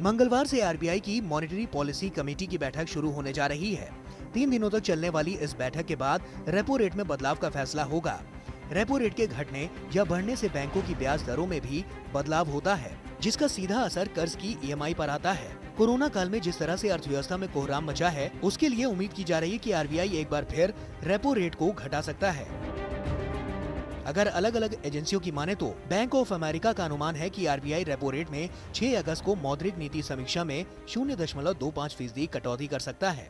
मंगलवार से आरबीआई की मॉनेटरी पॉलिसी कमेटी की बैठक शुरू होने जा रही है। 3 दिनों तक चलने वाली इस बैठक के बाद रेपो रेट में बदलाव का फैसला होगा। रेपो रेट के घटने या बढ़ने से बैंकों की ब्याज दरों में भी बदलाव होता है, जिसका सीधा असर कर्ज की ईएमआई पर आता है। कोरोना काल में जिस तरह से अर्थव्यवस्था में कोहराम मचा है, उसके लिए उम्मीद की जा रही है कि आरबीआई एक बार फिर रेपो रेट को घटा सकता है। अगर अलग अलग एजेंसियों की माने तो बैंक ऑफ अमेरिका का अनुमान है कि आरबीआई रेपो रेट में 6 अगस्त को मौद्रिक नीति समीक्षा में 0.25% कटौती कर सकता है।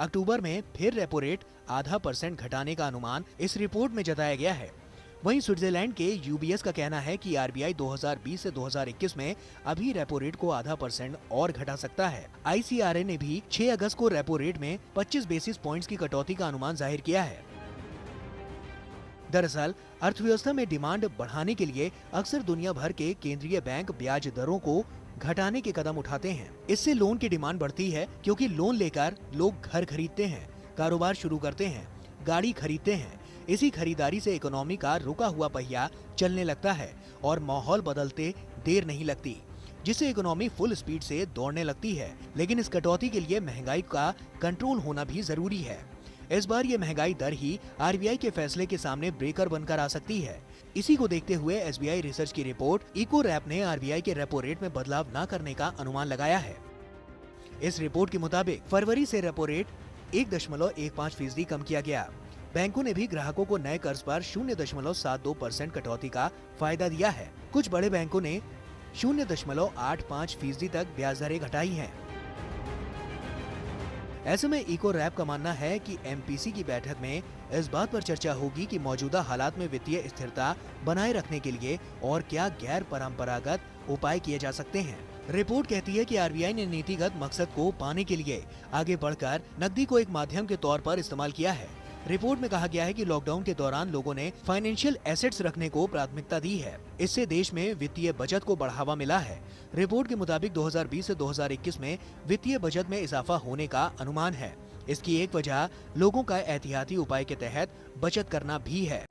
अक्टूबर में फिर रेपो रेट ½ % घटाने का अनुमान इस रिपोर्ट में जताया गया है। वहीं स्विट्जरलैंड के यूबीएस का कहना है कि आरबीआई 2020 से 2021 में अभी रेपो रेट को ½ % और घटा सकता है। आईसीआरए ने भी 6 अगस्त को रेपो रेट में 25 बेसिस पॉइंट्स की कटौती का अनुमान जाहिर किया है। दरअसल अर्थव्यवस्था में डिमांड बढ़ाने के लिए अक्सर दुनिया भर के केंद्रीय बैंक ब्याज दरों को घटाने के कदम उठाते हैं। इससे लोन की डिमांड बढ़ती है, क्योंकि लोन लेकर लोग घर खरीदते हैं, कारोबार शुरू करते हैं, गाड़ी खरीदते हैं। इसी खरीदारी से इकोनॉमी का रुका हुआ पहिया चलने लगता है और माहौल बदलते देर नहीं लगती, जिससे इकोनॉमी फुल स्पीड से दौड़ने लगती है। लेकिन इस कटौती के लिए महंगाई का कंट्रोल होना भी जरूरी है। इस बार ये महंगाई दर ही आरबीआई के फैसले के सामने ब्रेकर बनकर आ सकती है। इसी को देखते हुए एसबीआई रिसर्च की रिपोर्ट इको रैप ने आरबीआई के रेपो रेट में बदलाव न करने का अनुमान लगाया है। इस रिपोर्ट के मुताबिक फरवरी से रेपो रेट 1.15% कम किया गया। बैंकों ने भी ग्राहकों को नए कर्ज पर 0.72% कटौती का फायदा दिया है। कुछ बड़े बैंकों ने 0.85% तक ब्याज दरें घटाई हैं। ऐसे में इको रैप का मानना है कि एमपीसी की बैठक में इस बात पर चर्चा होगी कि मौजूदा हालात में वित्तीय स्थिरता बनाए रखने के लिए और क्या गैर परंपरागत उपाय किए जा सकते हैं। रिपोर्ट कहती है कि आरबीआई ने नीतिगत मकसद को पाने के लिए आगे बढ़कर नकदी को एक माध्यम के तौर पर इस्तेमाल किया है। रिपोर्ट में कहा गया है कि लॉकडाउन के दौरान लोगों ने फाइनेंशियल एसेट्स रखने को प्राथमिकता दी है। इससे देश में वित्तीय बचत को बढ़ावा मिला है। रिपोर्ट के मुताबिक 2020 से 2021 में वित्तीय बचत में इजाफा होने का अनुमान है। इसकी एक वजह लोगों का एहतियाती उपाय के तहत बचत करना भी है।